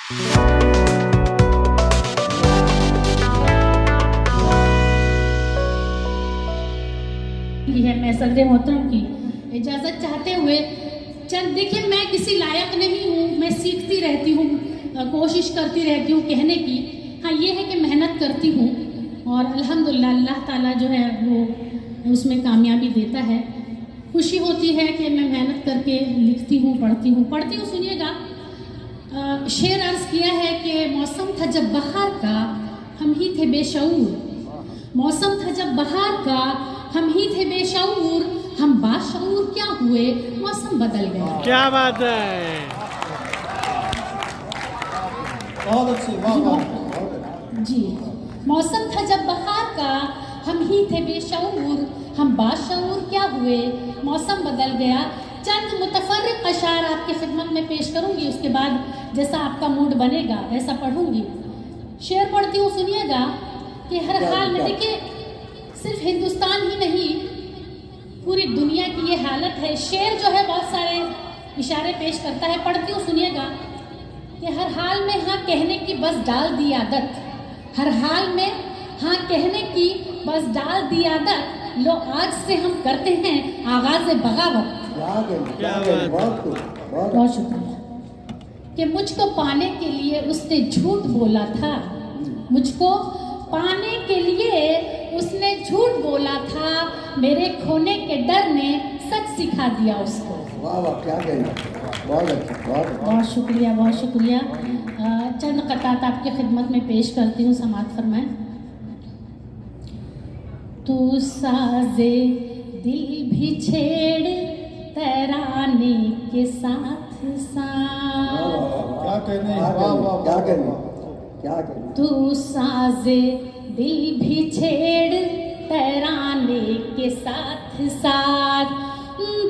है मैं सदर मोहतरम की इजाज़त चाहते हुए चंद, देखिए मैं किसी लायक नहीं हूँ, मैं सीखती रहती हूँ, कोशिश करती रहती हूँ कहने की। हाँ ये है कि मेहनत करती हूँ और अल्हम्दुलिल्लाह अल्लाह ताला जो है वो उसमें कामयाबी देता है। खुशी होती है कि मैं मेहनत करके लिखती हूँ, पढ़ती हूँ। सुनिएगा, शेर अर्ज़ किया है कि मौसम था जब बहार का हम ही थे बेशऊर, मौसम था जब बहार का हम ही थे बेशऊर, हम बाशऊर क्या हुए मौसम बदल गया। क्या बात है, बहुत अच्छी जी। मौसम था जब बहार का हम ही थे बेशऊर, हम बाशऊर क्या हुए मौसम बदल गया। चंद मुतफर्रिक अशार आपकी खिदमत में पेश करूंगी, उसके बाद जैसा आपका मूड बनेगा वैसा पढ़ूंगी। शेर पढ़ती हूँ, सुनिएगा कि हर हाल में, देखिए सिर्फ हिंदुस्तान ही नहीं पूरी दुनिया की ये हालत है। शेर जो है बहुत सारे इशारे पेश करता है, पढ़ती हूँ सुनिएगा कि हर हाल में हाँ कहने की बस डाल दी आदत, हर हाल में हाँ कहने की बस डाल दी आदत, लो आज से हम करते हैं आगाज़ बगावत। बहुत शुक्रिया। कि मुझको पाने के लिए उसने झूठ बोला था, मुझको पाने के लिए उसने झूठ बोला था, मेरे खोने के डर ने सच सिखा दिया उसको। वाह वाह, क्या कहना, बहुत अच्छा, बहुत शुक्रिया, बहुत शुक्रिया। चंद कतात आपकी खिदमत में पेश करती हूँ, समाअत फरमाएं। तू साजे दिल भी छेड़ तराने के साथ साथ, क्या कहने, क्या कहने, क्या कहने। तू साजे दिल भी छेड़ तराने के साथ साथ,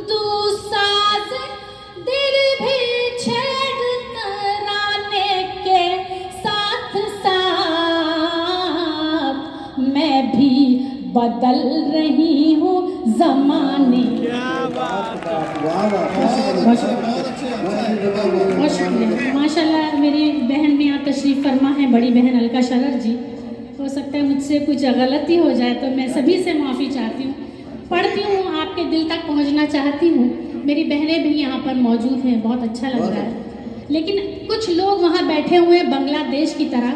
तू साजे दिल भी छेड़ तराने के साथ साथ, मैं भी बदल रही हूँ ज़माने। माशाल्लाह मेरी बहन में यहाँ तशरीफ़ फरमा है, बड़ी बहन अलका शरर जी। हो सकता है मुझसे कुछ गलती हो जाए तो मैं सभी से माफ़ी चाहती हूँ। पढ़ती हूँ, आपके दिल तक पहुँचना चाहती हूँ। मेरी बहनें भी यहाँ पर मौजूद हैं, बहुत अच्छा लग रहा है। लेकिन कुछ लोग वहाँ बैठे हुए बांग्लादेश की तरह,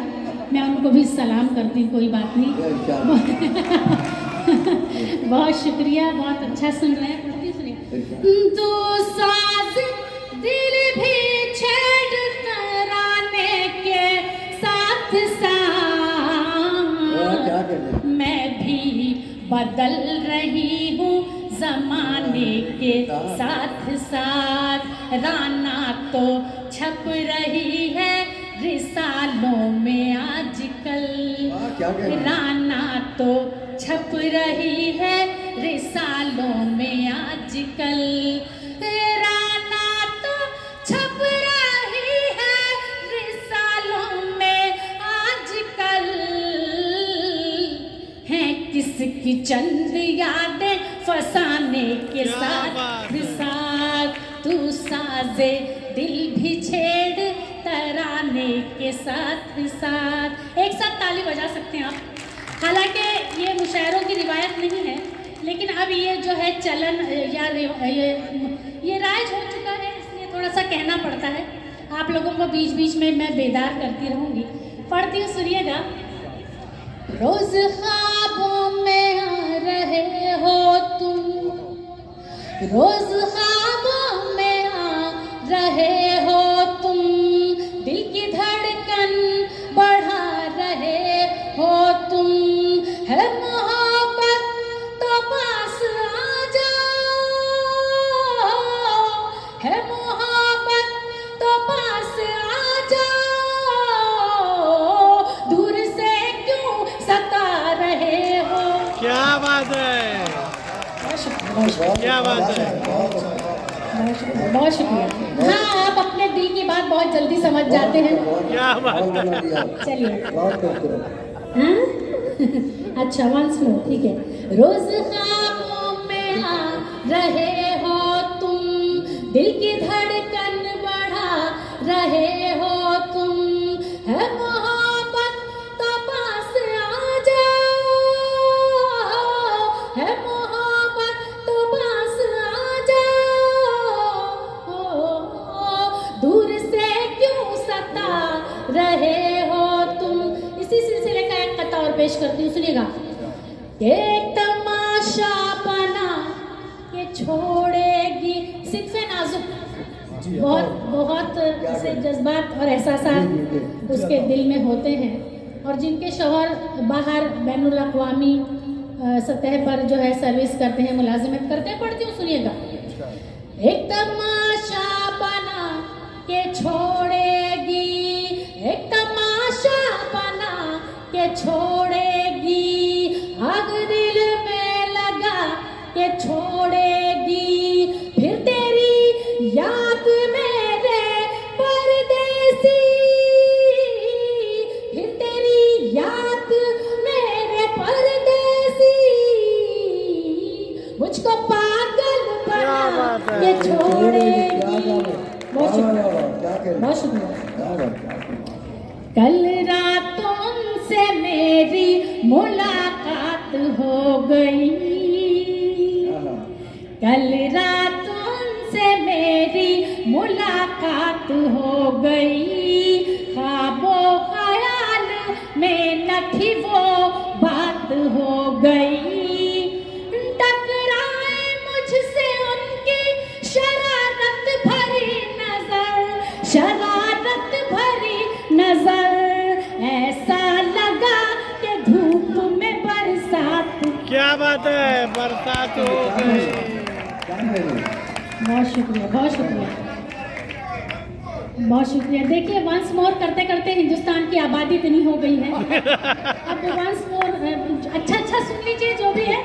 मैं उनको भी सलाम करती हूँ, कोई बात नहीं। बहुत शुक्रिया, बहुत अच्छा सुन रहे हैं। पढ़ती सुनिए। तो साज दिल भी छेड़ तराने के साथ साथ, मैं भी बदल रही हूँ ज़माने के साथ साथ, राना तो छप रही है रिसालों में आजकल, राना तो छप रही है रिसालों में आजकल, राना तो छप रही है रिसालों में आजकल, हैं किसकी चंद यादें फसाने के साथ साथ, तू साजे दिल भी छेड़ तराने के साथ साथ। एक साथ ताली बजा सकते हैं आप। हालांकि ये मुशायरों की रिवायत नहीं है, लेकिन अब ये जो है चलन या ये राइज हो चुका है, इसलिए थोड़ा सा कहना पड़ता है। आप लोगों को बीच बीच में मैं बेदार करती रहूँगी। पढ़ती हूँ, सुनिएगा। रोज ख्वाबों में आ रहे हो तुम, रोज ख्वाबों में आ रहे हो तुम, दिल की धड़कन बढ़ा रहे हो तुम, है मोहब्बत तो पास आ जाओ, है मोहब्बत तो पास आ जाओ, दूर से क्यों सता रहे हो। क्या बात है, क्या बात है, बहुत शुक्रिया। हाँ, आप अपने दिल की बात बहुत जल्दी समझ जाते हैं। क्या बात है। चलिए, हाँ अच्छा, वंस मोर, ठीक है। रोज ख्वाबों में आ रहे हो तुम, दिल की धड़कन बढ़ा रहे हो तुम, है मोहब्बत तो पास आ जाओ, है मोहब्बत तो पास आ जाओ, दूर से क्यों सता रहे हो तुम। इसी सिलसिले का एक कथा और पेश करती हूँ, सुनिएगा। एक तमाशा बना के छोड़ेगी, सिद्फ़े नाजुक, बहुत बहुत ऐसे जज्बात और एहसासात उसके दिल में होते हैं, और जिनके शौहर बाहर बैनुल अक़वामी सतह पर जो है सर्विस करते हैं, मुलाजिमत करते हैं, पढ़ती हूँ, सुनिएगा। एक तमाशा बना के छोड़ेगी, एक तमाशा बना के छोड़ेगी, आग दिल में लगा के छोड़ेगी, फिर तेरी याद मेरे परदेसी, फिर तेरी याद मेरे परदेसी, मुझको पागल बना के छोड़ेगी। बहुत शुक्रिया, बहुत शुक्रिया। कल रातों से मेरी मुलाकात हो गई, कल रातों से मेरी मुलाकात हो गई, ख्वाबो ख्याल में न थी वो बात हो गई, टकराए मुझसे उनकी शरारत भरी नजर, शरारत भरी नजर, ऐसा लगा कि धूप में बरसात। क्या बात है, बरसात हो गई। बहुत शुक्रिया, बहुत शुक्रिया, बहुत शुक्रिया। देखिए, वंस मोर करते करते हिंदुस्तान की आबादी इतनी हो गई है, अब वंस मोर अच्छा अच्छा सुन लीजिए जो भी है।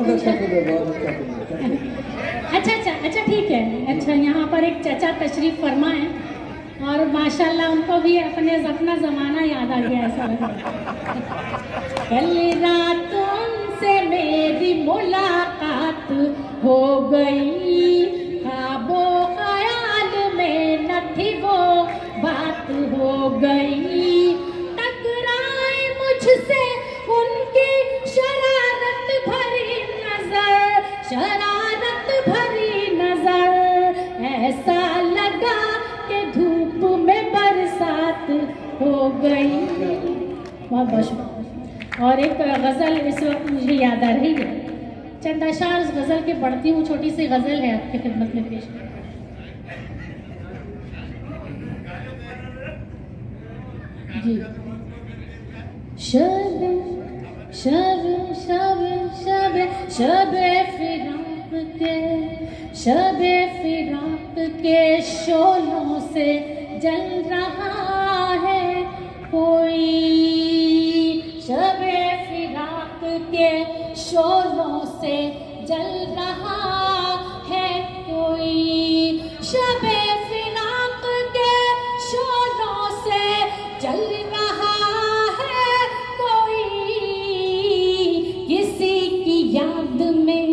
अच्छा ठीक है। अच्छा, यहाँ पर एक चचा तशरीफ फरमा है और माशाल्लाह उनको भी अपना ज़माना याद आ गया, ऐसा लग रहा है। कल रातों से मेरी मुलाकात हो गई, ख्वाबो ख्याल में न थी वो बात हो गई, टकराए मुझसे उनकी शरारत भरी नजर, शरारत भरी नजर, ऐसा लगा कि धूप में बरसात हो गई। बहुत बहुत शुक्रिया। और एक गज़ल इस वक्त मुझे याद आ रही है, चंद अशार इस गज़ल के पढ़ती हूँ, छोटी सी गज़ल है आपकी खिदमत में पेश। जी। शब शब शब शब शब फिराक के, शब फिराक के शोलों से जल रहा है कोई, शब फिराक के शोलों से जल रहा है कोई, शब फिराक के शोलों से जल रहा है कोई, किसी की याद में,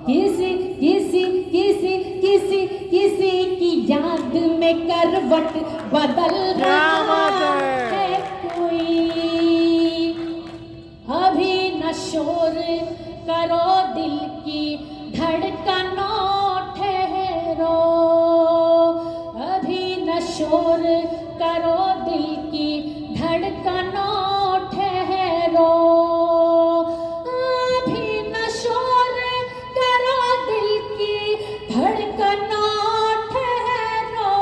किसी किसी किसी किसी किसी की याद में करवट बदल रहा है कोई, अभी न शोर करो दिल की धड़कनों ठहरो, अभी न शोर करो दिल की धड़कनों ठहरो, अभी न शोर करो दिल की धड़कनों ठहरो,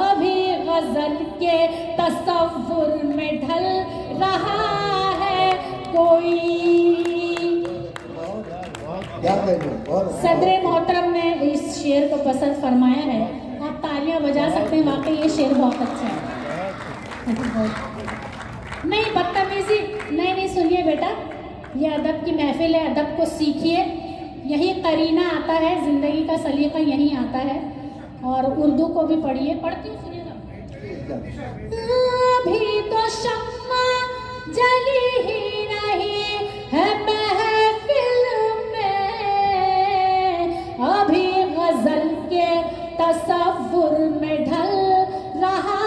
अभी गजल के तसव्वुर में ढल रहा है कोई। सदर मोहतरम ने इस शेर को पसंद फरमाया है, आप तालियां बजा सकते हैं, वाकई ये शेर बहुत अच्छा है। नहीं बदतमीजी नहीं, सुनिए बेटा, ये अदब की महफिल है, अदब को सीखिए, यही करीना आता है, ज़िंदगी का सलीका यहीं आता है, और उर्दू को भी पढ़िए, पढ़ती हूँ, सुनिएगा। अभी तो शम्मा जली ही नहीं है महफिल में, अभी गजल के तसव्वुर में ढल रहा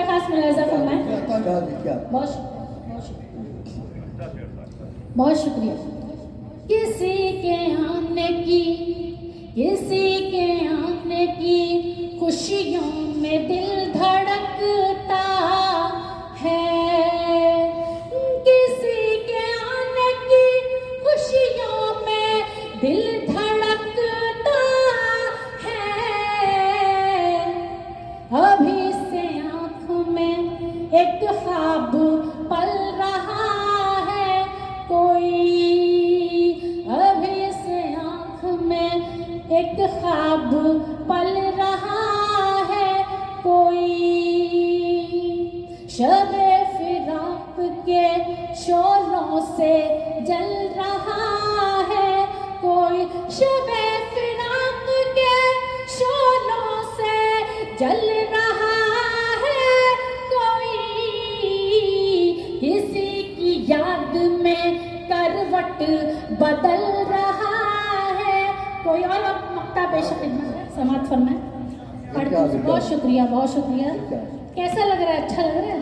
खास मुलाजा फरमाएं। क्या बहुत शुक्रिया। किसी के आने की खुशियों में दिल धड़कता है, किसी के आने की खुशियों में दिल धड़कता है। अभी से आँख में एक ख्वाब पल रहा है कोई, अभी से आँख में एक ख्वाब पल रहा है कोई। शबे फिराक के शोलों से जल रहा है कोई, शबे फिराक के शोलों से जल रहा है कोई। किसी की याद में करवट बदल रहा है कोई। और अब मक्ता पेश समाप्त फरमाएं। बहुत शुक्रिया, बहुत शुक्रिया। कैसा लग रहा है? अच्छा लग रहा है?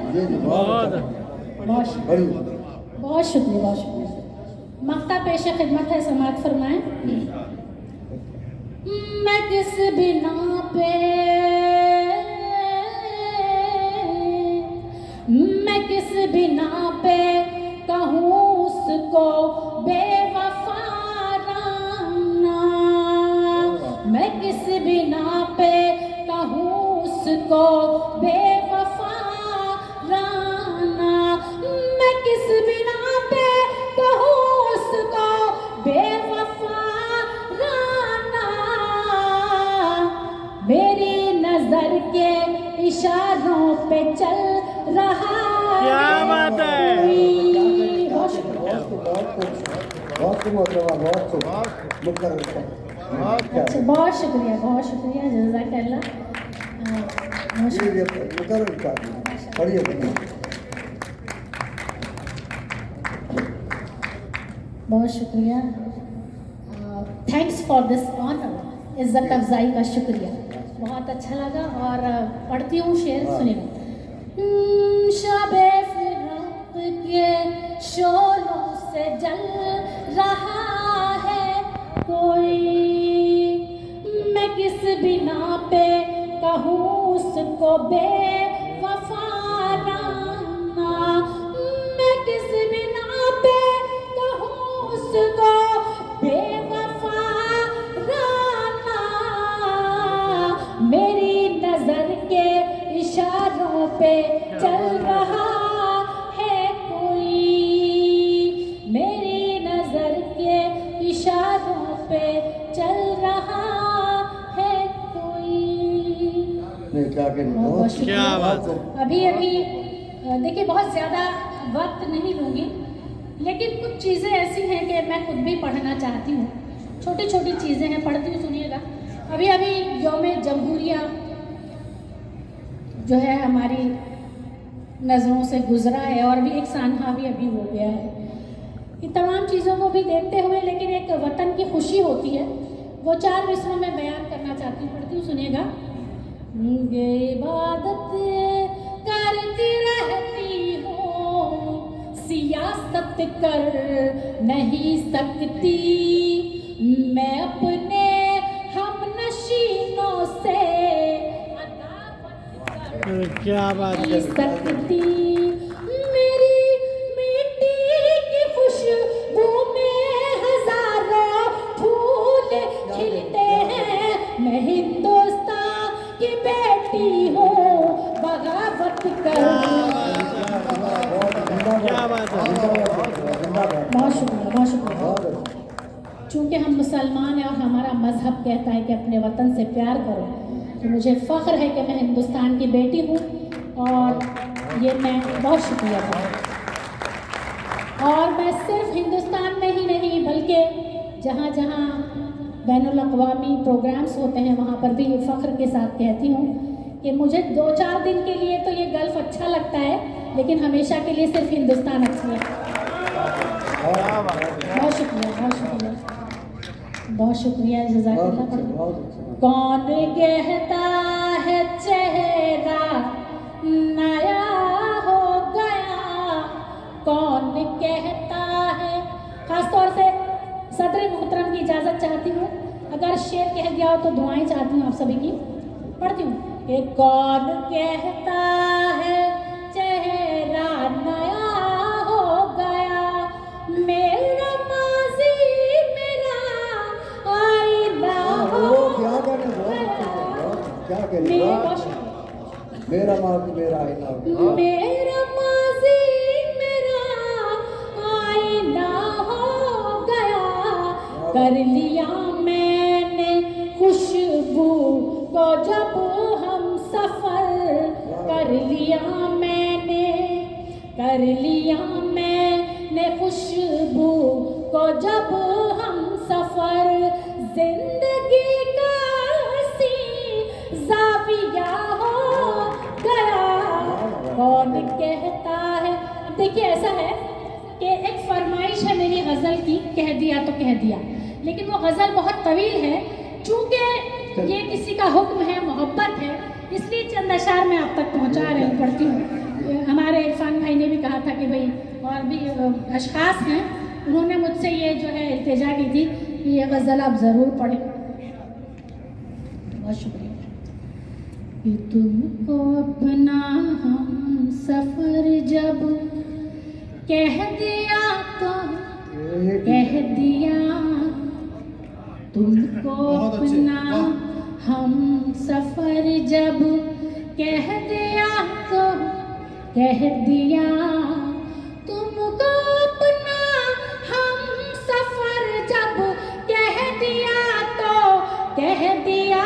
बहुत शुक्रिया, बहुत शुक्रिया। मक्ता पेश खिदमत है, समाप्त फरमाएं। मैं किस बिना पे कहूँ उसको बेवफा राना, मैं किस बिना पे कहूँ उसको बेवफा राना, मैं किस बिना पे कहूँ उसको बेवफा राना। मेरी नजर के इशारों पे चल रहा क्या बात है। अच्छा, बहुत शुक्रिया, बहुत शुक्रिया, जज़ाकल्लाह। बहुत शुक्रिया। थैंक्स फॉर दिस ऑनर, इज्जत अफजाई का शुक्रिया, बहुत अच्छा लगा। और पढ़ती हूँ शेर, सुनिएगा। शबे फिराक के शोलों से जल रहा है कोई, मैं किस बिना पे कहूँ उसको बेवफा राना, मैं किस बिना पे कहूँ उसको बेवफा राना। मेरी नजर के इशारों पे चल रहा है कोई, मेरी नजर के इशारों पे चल रहा है कोई। क्या बात है। अभी देखिए, बहुत ज़्यादा वक्त नहीं लूँगी, लेकिन कुछ चीज़ें ऐसी हैं कि मैं खुद भी पढ़ना चाहती हूँ। छोटी छोटी चीज़ें हैं, पढ़ती हूँ, सुनिएगा। अभी यौम जमहूरिया जो है हमारी नज़रों से गुजरा है, और भी एक सानहा भी अभी हो गया है। इन तमाम चीज़ों को भी देखते हुए, लेकिन एक वतन की खुशी होती है, वो 4 विषयों में बयान करना चाहती हूँ, पढ़ती हूँ, सुनिएगा। ये इबादत करती रहती हूँ, सियासत कर नहीं सकती, मैं अपने हमनशीनों से क्या बात है। सकती, मेरी मिट्टी की खुशबू में हजारों फूल खिलते हैं, मैं हिंदुस्तान की बेटी हूँ, बगावत कर। क्या बात है। बहुत शुक्रिया, बहुत शुक्रिया। चूँकि हम मुसलमान हैं और हमारा मजहब कहता है कि अपने वतन से प्यार करो, तो मुझे फ़ख्र है कि मैं हिंदुस्तान की बेटी हूँ, और ये मैं बहुत शुक्रिया करूँ। और मैं सिर्फ हिंदुस्तान में ही नहीं, बल्कि जहाँ जहाँ बैनुल अक़वामी प्रोग्राम्स होते हैं, वहाँ पर भी फ़ख्र के साथ कहती हूँ कि मुझे 2-4 दिन के लिए तो ये गल्फ़ अच्छा लगता है, लेकिन हमेशा के लिए सिर्फ हिंदुस्तान अच्छा है। बहुत शुक्रिया, बहुत शुक्रिया, बहुत शुक्रिया, जज़ाकल्लाह। कौन कहता है चेहरा नया हो गया। कौन कहता है, खासतौर से सदर मोहतरम की इजाज़त चाहती हूँ, अगर शेर कह दिया हो तो दुआएं चाहती हूँ आप सभी की, पढ़ती हूँ कि कौन कहता है चेहरा नया हो गया, मेरा माजी मेरा आईना हो क्या कहने क्या कहने मेरा माजी मेरा आईना मेरा माजी मेरा आईना हो गया। कर लिया मैंने खुशबू को जब हम सफर, कर लिया मैंने खुशबू को जब हम सफर, जिंदगी का सी जाविया हो गया। कौन कहता है, अब देखिए ऐसा है कि एक फरमाइश है मेरी गज़ल की, कह दिया तो कह दिया, लेकिन वो गज़ल बहुत तवील है, चूँकि ये किसी का हुक्म है, मोहब्बत है, इसलिए चंद अशार मैं आप तक पहुँचा रही हूँ, पढ़ती हूँ। हमारे इरफान भाई ने भी कहा था कि भाई और भी अशखास हैं, उन्होंने मुझसे ये जो है इल्तिजा की थी कि ये गज़ल आप ज़रूर पढ़ें। बहुत शुक्रिया। कि तुमको अपना हम सफ़र जब कह दिया तो कह दिया, तुमको अपना हम सफ़र जब कह दिया तो कह दिया, तुमको अपना हम सफ़र जब कह दिया तो कह दिया,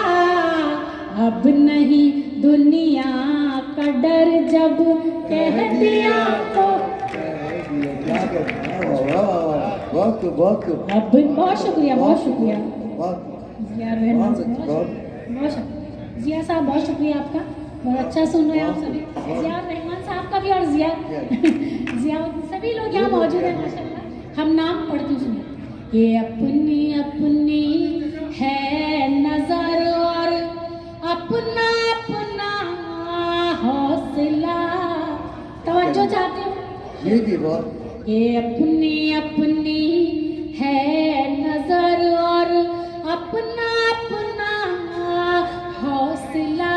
अब नहीं दुनिया का डर जब कह दिया तो अब। बहुत शुक्रिया, बहुत शुक्रिया जिया रहमान साहब, बहुत शुक्रिया जिया साहब, बहुत शुक्रिया आपका, बहुत अच्छा सुन रहे हैं आप सभी। जिया रहमान साहब का भी और जिया सभी लोग यहाँ मौजूद हैं माशाल्लाह। हम नाम पढ़ती सुनिए। ये अपनी अपनी है नजर और अपना अपना हौसला, तवज्जो चाहती हूँ। ये अपनी अपनी है नजर और अपना अपना हौसला,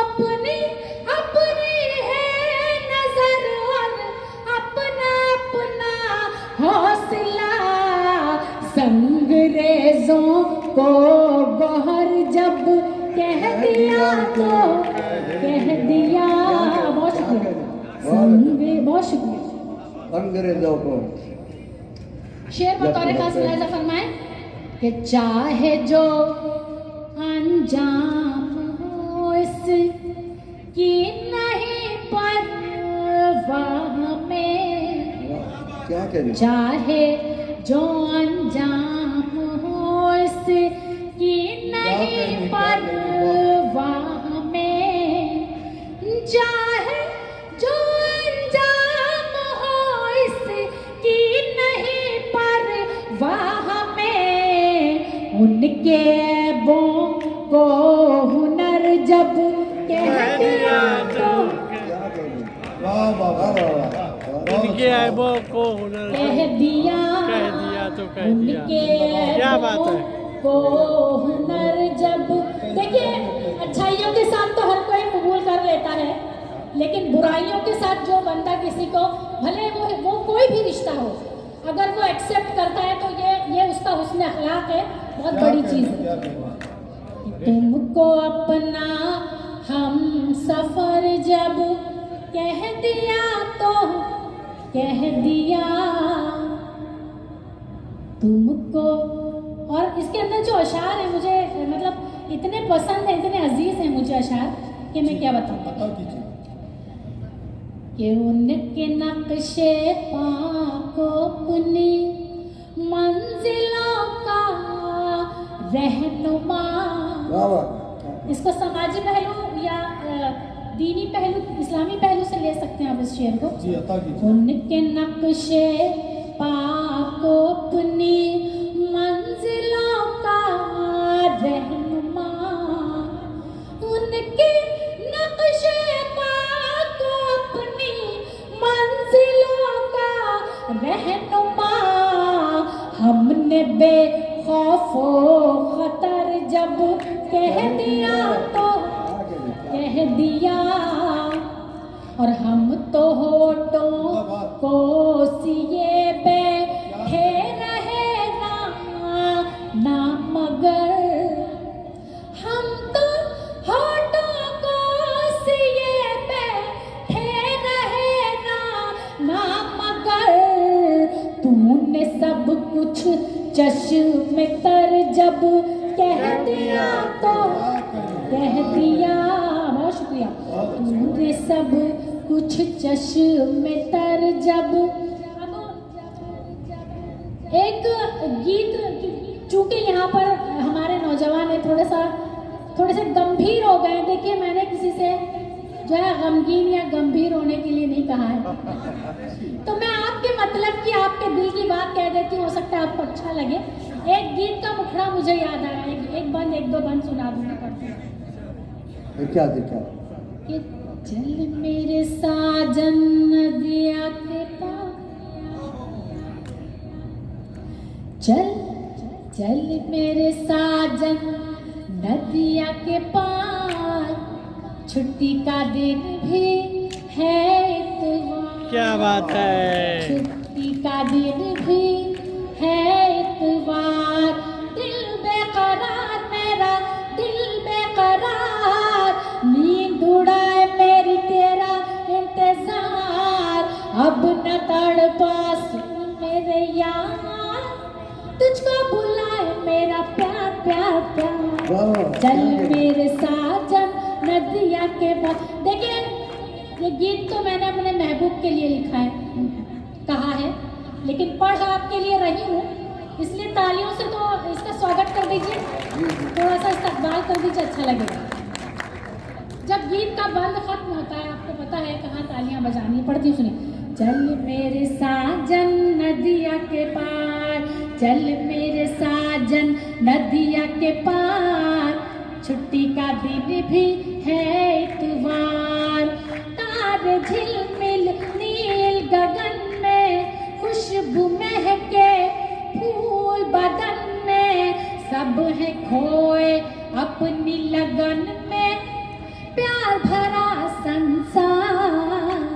अपनी अपनी है नजर और अपना अपना हौसला, संगरेज़ों को गौहर जब कह दिया तो कह दिया। बहुत शुक्रिया, बहुत शुक्रिया। अंग्रेजों को शेर बतौर खास मुलाहिज़ा फरमाए कि चाहे जो अंजाम हो इसकी नहीं परवाह में, क्या करें, चाहे जो अंजाम हो इसकी नहीं परवाह में, चाहे जो अंजाम हो इसकी नहीं परवाह में, उनके ऐबों को हुनर जब कह दिया तो वाह वाह वाह वाह, इनके ऐबों को हुनर कह दिया तो कह दिया, क्या बात है। को हुनर जब, देखिए अच्छाइयों के साथ तो हर कोई कबूल कर लेता है, लेकिन बुराइयों के साथ जो बंदा किसी को, भले वो कोई भी रिश्ता हो, अगर वो एक्सेप्ट करता है तो ये उसका हुस्न अखलाक है, बहुत बड़ी चीज़ है। तुमको अपना हम सफ़र जब कह दिया तो कह दिया, तुमको, और इसके अंदर जो अशार है मुझे मतलब इतने पसंद है, इतने अजीज हैं मुझे अशार कि मैं क्या बताऊँ। कि उनके नक्शे पाको अपनी मंजिलों का रहनुमा, इसको समाजी पहलू या दीनी पहलू, इस्लामी पहलू से ले सकते हैं आप इस शेर को। उनके नक्शे पाको अपनी मंजिलों का रहनुमा, उनके बेखौफो खतर जब कह दिया तो कह दिया, और हम तो होठों को सिए बैठे रहे ना मगर, हम तो होठों को सिए बैठे रहे ना मगर, तूने सब कुछ चश्मे तर जब कह दिया तो कह दिया। बहुत शुक्रिया। तूने सब कुछ चश्मे तर जब। अब एक गीत, चूंकि यहाँ पर हमारे नौजवान है थोड़े से गंभीर हो गए। देखिए, मैंने किसी से जो है गमगीन या गंभीर होने के लिए नहीं कहा है, तो मैं आपके मतलब की, आपके दिल की बात कह देती हूँ, हो सकता है आपको अच्छा लगे। एक गीत का मुखड़ा मुझे याद आ रहा है, एक दो बंद सुना दूंगा पढ़ती हूँ। क्या कि चल मेरे साजन नदिया के पार, चल मेरे साजन नदिया के पार, छुट्टी का दिन भी है इतवार। क्या बात है। छुट्टी का दिन भी है इतवार, दिल बेकरार मेरा दिल बेकरार, नींद उड़ाए मेरी तेरा इंतजार, अब न तड़पा सुन मेरे यार, तुझको बुलाए मेरा प्यार प्यार प्यार, चल मेरे साजन नदिया के पार। देखिए, ये गीत तो मैंने अपने महबूब के लिए लिखा है, कहा है, लेकिन पढ़ आपके लिए रही हूँ, इसलिए तालियों से तो इसका स्वागत कर दीजिए, थोड़ा सा इस्तकबाल कर दीजिए, अच्छा लगेगा। जब गीत का बंद खत्म होता है, आपको पता है कहाँ तालियां बजानी पड़ती, सुनिए। चल मेरे साजन नदिया के पार, चल मेरे साजन नदिया के पार, छुट्टी का दिन भी है इतवार, तारे झिलमिल नील गगन में, खुशबू महके फूल बदन में, सब है खोए अपनी लगन में, प्यार भरा संसार,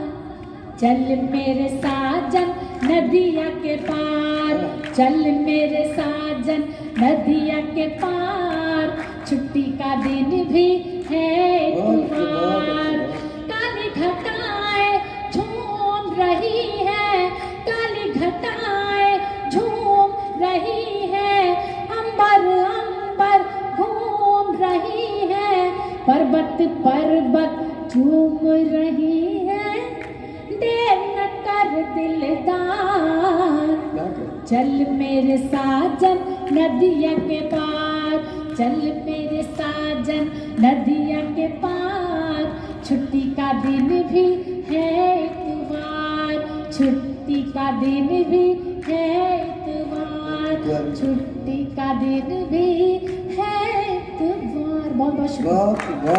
चल मेरे साजन नदिया के पार, चल मेरे साजन नदिया के पार, छुट्टी का दिन भी है इतवार, काली घटाएं झूम रही है, काली घटाएं झूम रही है, अंबर अंबर घूम रही है, पर्वत पर्वत झूम रही है, देर न कर दिलदार, चल मेरे साजन नदिया के पार, चल मेरे साजन नदिया के पार, छुट्टी का दिन भी है इतवार, छुट्टी का दिन भी है इतवार, छुट्टी का दिन भी है इतवार। बहुत बहुत शुक्रिया।